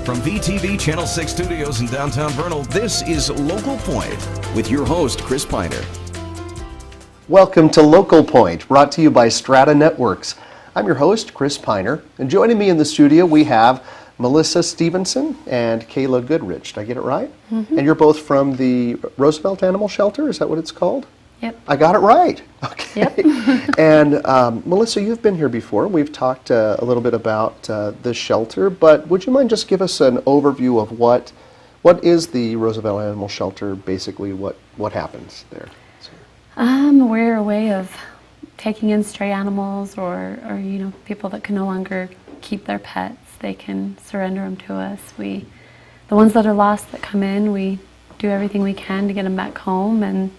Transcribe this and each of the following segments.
From VTV Channel 6 Studios in downtown Vernal, this is Local Point with your host, Chris Piner. Welcome to Local Point, brought to you by Strata Networks. I'm your host, Chris Piner, and joining me in the studio we have Melisa Stevenson and Kayla Goodrich. Did I get it right? Mm-hmm. And you're both from the Roosevelt Animal Shelter, is that what it's called? Yep. I got it right. Okay. Yep. And Melisa, you've been here before. We've talked a little bit about the shelter, but would you mind just give us an overview of what is the Roosevelt Animal Shelter, basically what happens there? We're a way of taking in stray animals or people that can no longer keep their pets. They can surrender them to us. The ones that are lost that come in, we do everything we can to get them back home, and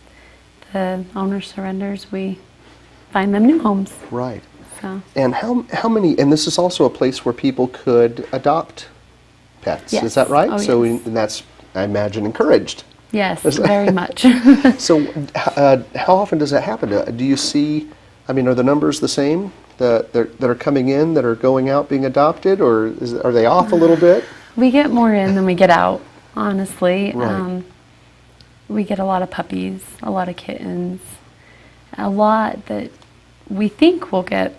the owner surrenders, we find them new homes. Right. So. And how many, and this is also a place where people could adopt pets, yes. Is that right? Oh, so yes. And that's, I imagine, encouraged. Yes, very much. So how often does that happen? Do you see, are the numbers the same that are coming in, that are going out being adopted, or are they off a little bit? We get more in than we get out, honestly. Right. We get a lot of puppies, a lot of kittens, a lot that we think will get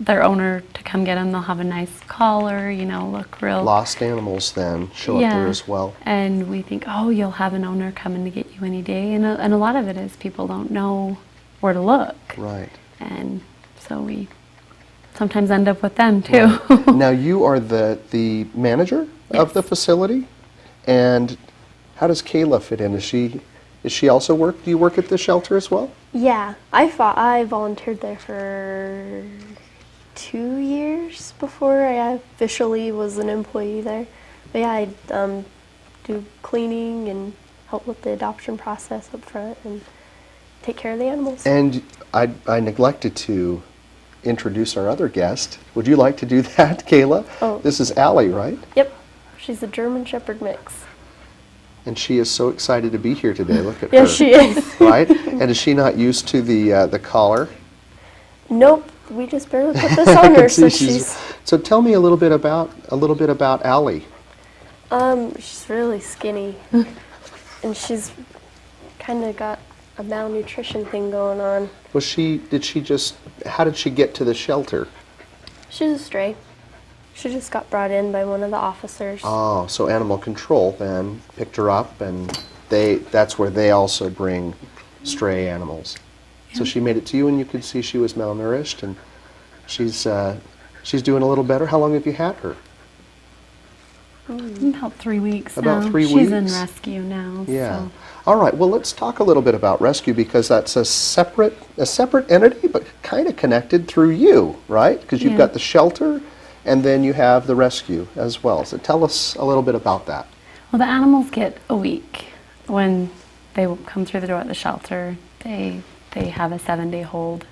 their owner to come get them. They'll have a nice collar, look real. Lost animals then show up there as well. And we think, oh, you'll have an owner coming to get you any day. And a lot of it is people don't know where to look. Right. And so we sometimes end up with them too. Right. Now you are the manager of the facility, and how does Kayla fit in? Is she also do you work at the shelter as well? Yeah, I volunteered there for 2 years before I officially was an employee there. But yeah, I do cleaning and help with the adoption process up front and take care of the animals. And I neglected to introduce our other guest. Would you like to do that, Kayla? Oh. This is Allie, right? Yep, she's a German Shepherd mix. And she is so excited to be here today. Look at her. Yes, she is. Right? And is she not used to the collar? Nope, we just barely put this on her, so she's. So tell me a little bit about Allie. She's really skinny, and she's kind of got a malnutrition thing going on. How did she get to the shelter? She's a stray. She just got brought in by one of the officers. Oh, so animal control then picked her up, and that's where they also bring stray animals. Yeah. So she made it to you, and you could see she was malnourished, and she's doing a little better. How long have you had her? About 3 weeks About now. 3 weeks? She's in rescue now. Yeah. So. All right, well, let's talk a little bit about rescue, because that's a separate entity, but kind of connected through you, right? Because you've got the shelter, and then you have the rescue as well. So tell us a little bit about that. Well, the animals get a week when they come through the door at the shelter. They have a 7-day hold.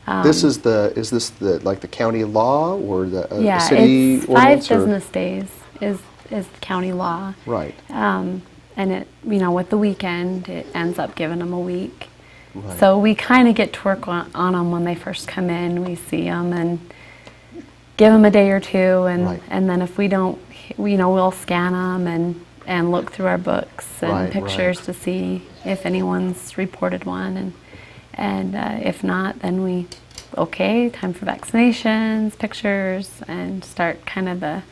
Is this the county law or the city it's ordinance? 5 business days is county law. Right. And it, with the weekend, it ends up giving them a week. Right. So we kind of get to work on them when they first come in. We see them and give them a day or two, and then if we don't, we'll scan them and look through our books and pictures to see if anyone's reported one, and if not, then time for vaccinations, pictures, and start kind of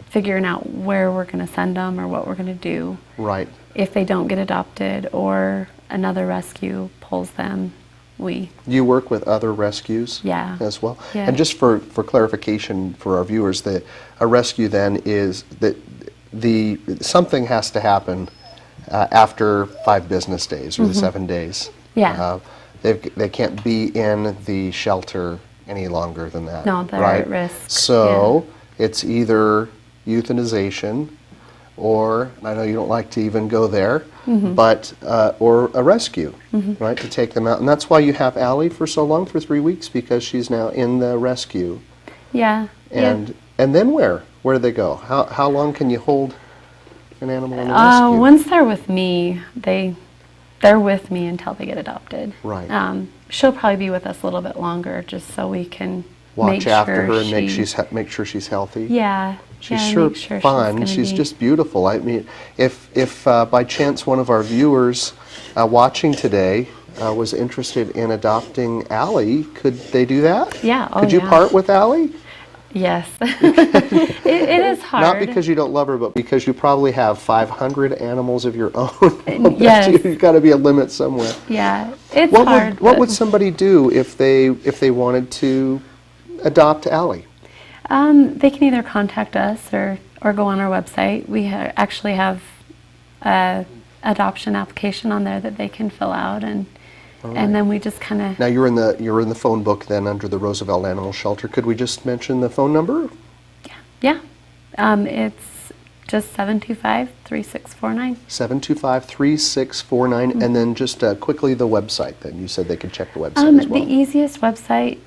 figuring out where we're going to send them or what we're going to do. Right. If they don't get adopted or another rescue pulls them, You work with other rescues as well? Yeah. And just for clarification for our viewers, a rescue then is that something has to happen after 5 business days or the 7 days. Yeah. They can't be in the shelter any longer than that. No, they're at risk. So it's either euthanization, or I know you don't like to even go there, but or a rescue, right, to take them out. And that's why you have Allie for so long, for 3 weeks, because she's now in the rescue. Yeah. And then where? Where do they go? How long can you hold an animal in the rescue? Once they're with me, they're with me until they get adopted. Right. She'll probably be with us a little bit longer, just so we can Watch make after sure her and make sure she's healthy. Yeah. She's Yeah, sure make sure she's fun. gonna She's be- just beautiful. I mean, if by chance one of our viewers watching today was interested in adopting Allie, could they do that? Yeah, oh Could you yeah. part with Allie? Yes. it is hard. Not because you don't love her, but because you probably have 500 animals of your own. Yes. You've got to be a limit somewhere. Yeah, it's What hard. what but- would somebody do if they wanted to adopt Allie? They can either contact us or go on our website. We actually have a adoption application on there that they can fill out, and then we just kind of. Now you're in the phone book then under the Roosevelt Animal Shelter. Could we just mention the phone number? Yeah, it's just 725-3649. 725-3649, and then just quickly the website. Then you said they could check the website as well. The easiest website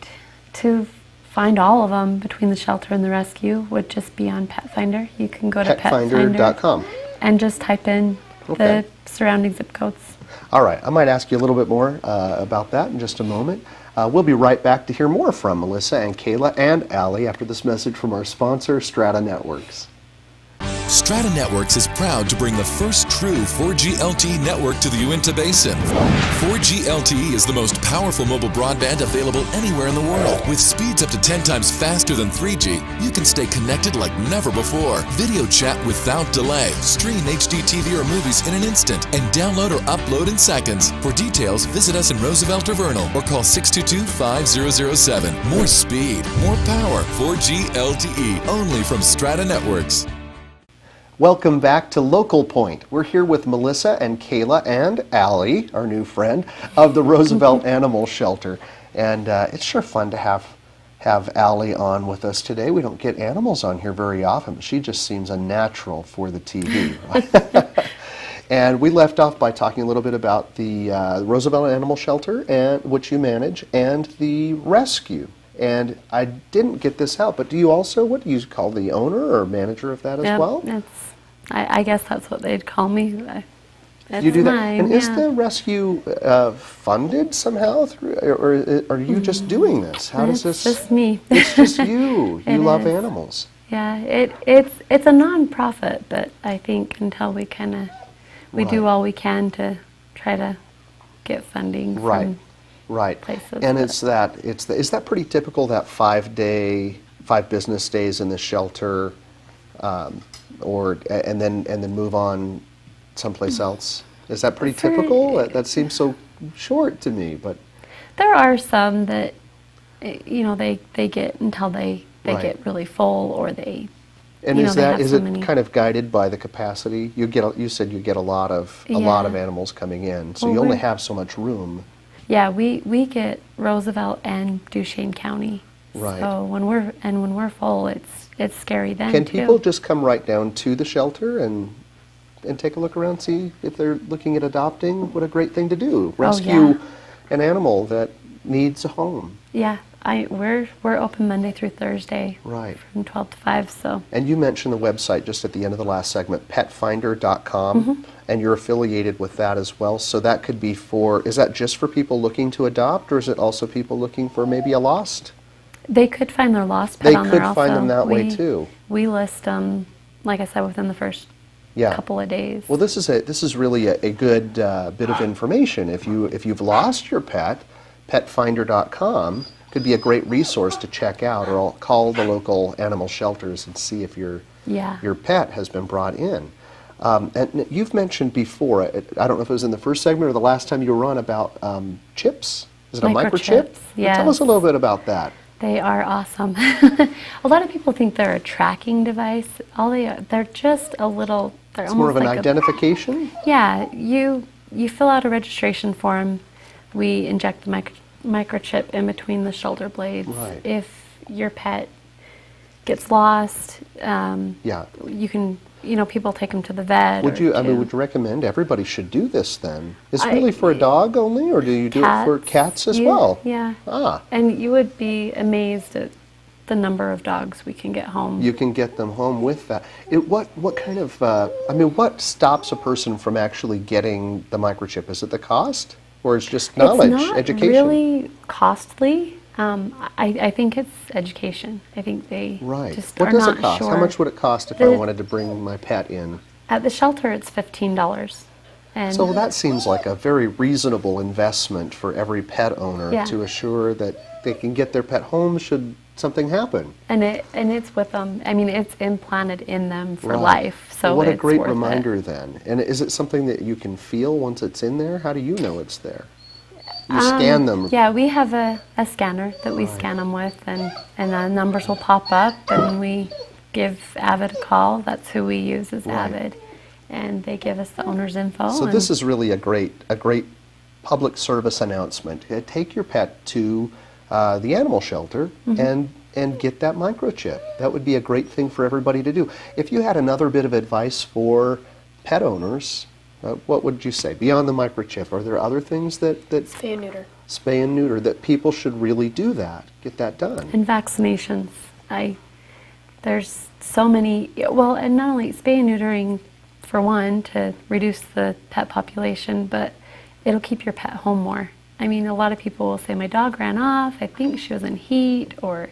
to find all of them between the shelter and the rescue would just be on Pet Finder. You can go to Petfinder.com. and just type in Okay. the surrounding zip codes. All right, I might ask you a little bit more about that in just a moment. We'll be right back to hear more from Melisa and Kayla and Allie after this message from our sponsor, Strata Networks. Strata Networks is proud to bring the first true 4G LTE network to the Uinta Basin. 4G LTE is the most powerful mobile broadband available anywhere in the world. With speeds up to 10 times faster than 3G, you can stay connected like never before. Video chat without delay, stream HD TV or movies in an instant, and download or upload in seconds. For details, visit us in Roosevelt or Vernal or call 622-5007. More speed, more power. 4G LTE, only from Strata Networks. Welcome back to Local Point. We're here with Melisa and Kayla and Allie, our new friend, of the Roosevelt Animal Shelter. And it's sure fun to have Allie on with us today. We don't get animals on here very often, but she just seems a natural for the TV. And we left off by talking a little bit about the Roosevelt Animal Shelter, and which you manage, and the rescue. And I didn't get this out, but do you also, what do you call the owner or manager of that as Yep, well? I guess that's what they'd call me. That's You do that, mine, and is yeah. the rescue funded somehow through, or are you just doing this? How does It's this? just me. It's just you. It You love is. animals. Yeah, it's a non-profit, but I think until we we do Right. all we can to try to get funding Right. from Right. places. And but- is that pretty typical, that 5 business days in the shelter, and then move on someplace else? Is that pretty For- typical? That seems so short to me, but There are some that they get until they Right. get really full, or they and you know, is they that have is so it many. kind of guided by the capacity? You said you get a lot of Yeah. animals coming in, so Well, you only we're- have so much room. Yeah, we get Roosevelt and Duchesne County. Right. So when we're full, it's scary then Can too. people just come right down to the shelter and take a look around, see if they're looking at adopting? What a great thing to do. Rescue yeah. an animal that needs a home. Yeah, we're open Monday through Thursday. Right. From 12 to 5. So And you mentioned the website just at the end of the last segment, petfinder.com, Mm-hmm. and you're affiliated with that as well. So that could be is that just for people looking to adopt, or is it also people looking for maybe a lost? they could find their lost pet They on there could also. find them that way too. We list them, like I said, within the first Yeah. couple of days. Well, this is really a good bit of information. If you've lost your pet, petfinder.com could be a great resource to check out, or call the local animal shelters and see if your pet has been brought in. And you've mentioned before, I don't know if it was in the first segment or the last time you were on, about chips. Is it a microchip? Microchips, Well, tell us a little bit about that. They are awesome. A lot of people think they're a tracking device. They're just a little. They're It's almost more of an like identification? Yeah, you fill out a registration form. We inject the microchip in between the shoulder blades. Right. If your pet gets lost, Yeah. you can. People take them to the vet. Would or you to would you recommend everybody should do this then? Is it I- really for a dog only, or do you do it for cats as well? Yeah. Ah. And you would be amazed at the number of dogs we can get home. You can get them home with that. What kind of, what stops a person from actually getting the microchip? Is it the cost? Or is it just knowledge, it's not education? really costly. I think it's education. I think they Right. just What are does not it cost? sure. How much would it cost if I The- wanted to bring my pet in? At the shelter, it's $15. And So that seems like a very reasonable investment for every pet owner Yeah. to assure that they can get their pet home should something happen. and it's with them. I mean, it's implanted in them for Right. life. So Well, what a it's great worth reminder it. then. And is it something that you can feel once it's in there? How do you know it's there? You scan them. Yeah, we have a scanner that we scan them with, and the numbers will pop up, and we give Avid a call. That's who we use is Right. Avid, and they give us the owner's info. So this is really a great public service announcement. Take your pet to the animal shelter and get that microchip. That would be a great thing for everybody to do. If you had another bit of advice for pet owners, what would you say? Beyond the microchip, are there other things that Spay and neuter. spay and neuter, that people should really do that, get that done? And vaccinations. There's so many, well, and not only spay and neutering for one to reduce the pet population, but it'll keep your pet home more. I mean, a lot of people will say, my dog ran off, I think she was in heat, or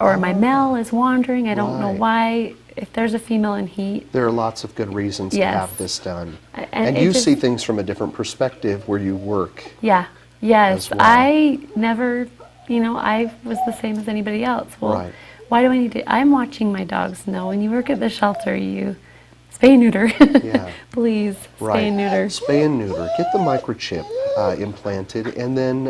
my male is wandering, I don't know Right. why. If there's a female in heat, There are lots of good reasons to Yes. have this done. And it you just- see things from a different perspective where you work. yeah, yes. As well. I never, I was the same as anybody else. Well, Right. why do I need to? I'm watching my dogs. No, when you work at the shelter, you spay and neuter. Yeah. Please, spay and neuter. Spay and neuter. Get the microchip implanted. And then,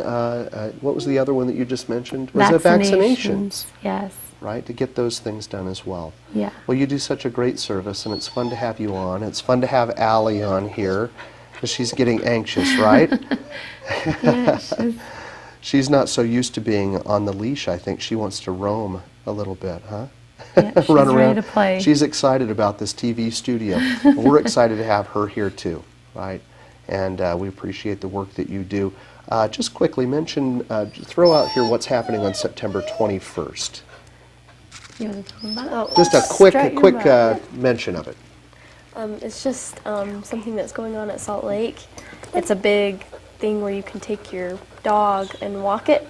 what was the other one that you just mentioned? Was it vaccinations? Yes. Right, to get those things done as well. Yeah. Well, you do such a great service, and it's fun to have you on. It's fun to have Allie on here, because she's getting anxious, right? Yeah, She's not so used to being on the leash. I think she wants to roam a little bit, huh? yeah, she's Run around. ready to play. She's excited about this TV studio. We're excited to have her here too, right? And we appreciate the work that you do. Just quickly mention, throw out here what's happening on September 21st. You want to tell them about it? Oh, Just a quick strut your butt. mention of it. It's just something that's going on at Salt Lake. It's a big thing where you can take your dog and walk it,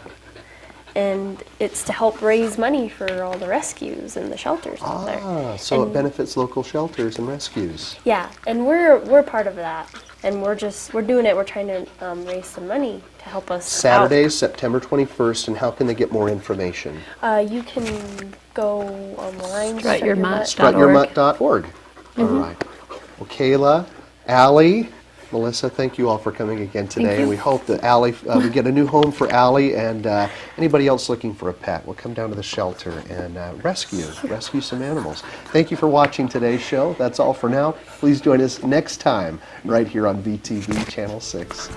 and it's to help raise money for all the rescues and the shelters out there. So it And- benefits local shelters and rescues. Yeah, and we're part of that, and we're doing it. We're trying to raise some money to help us Saturday, September 21st, and how can they get more information? You can go online. strutyourmutt.org. All right. Well, Kayla, Allie, Melissa, thank you all for coming again today. you. We hope that Allie, we get a new home for Allie, and anybody else looking for a pet will come down to the shelter and rescue some animals. Thank you for watching today's show. That's all for now. Please join us next time right here on VTV Channel 6.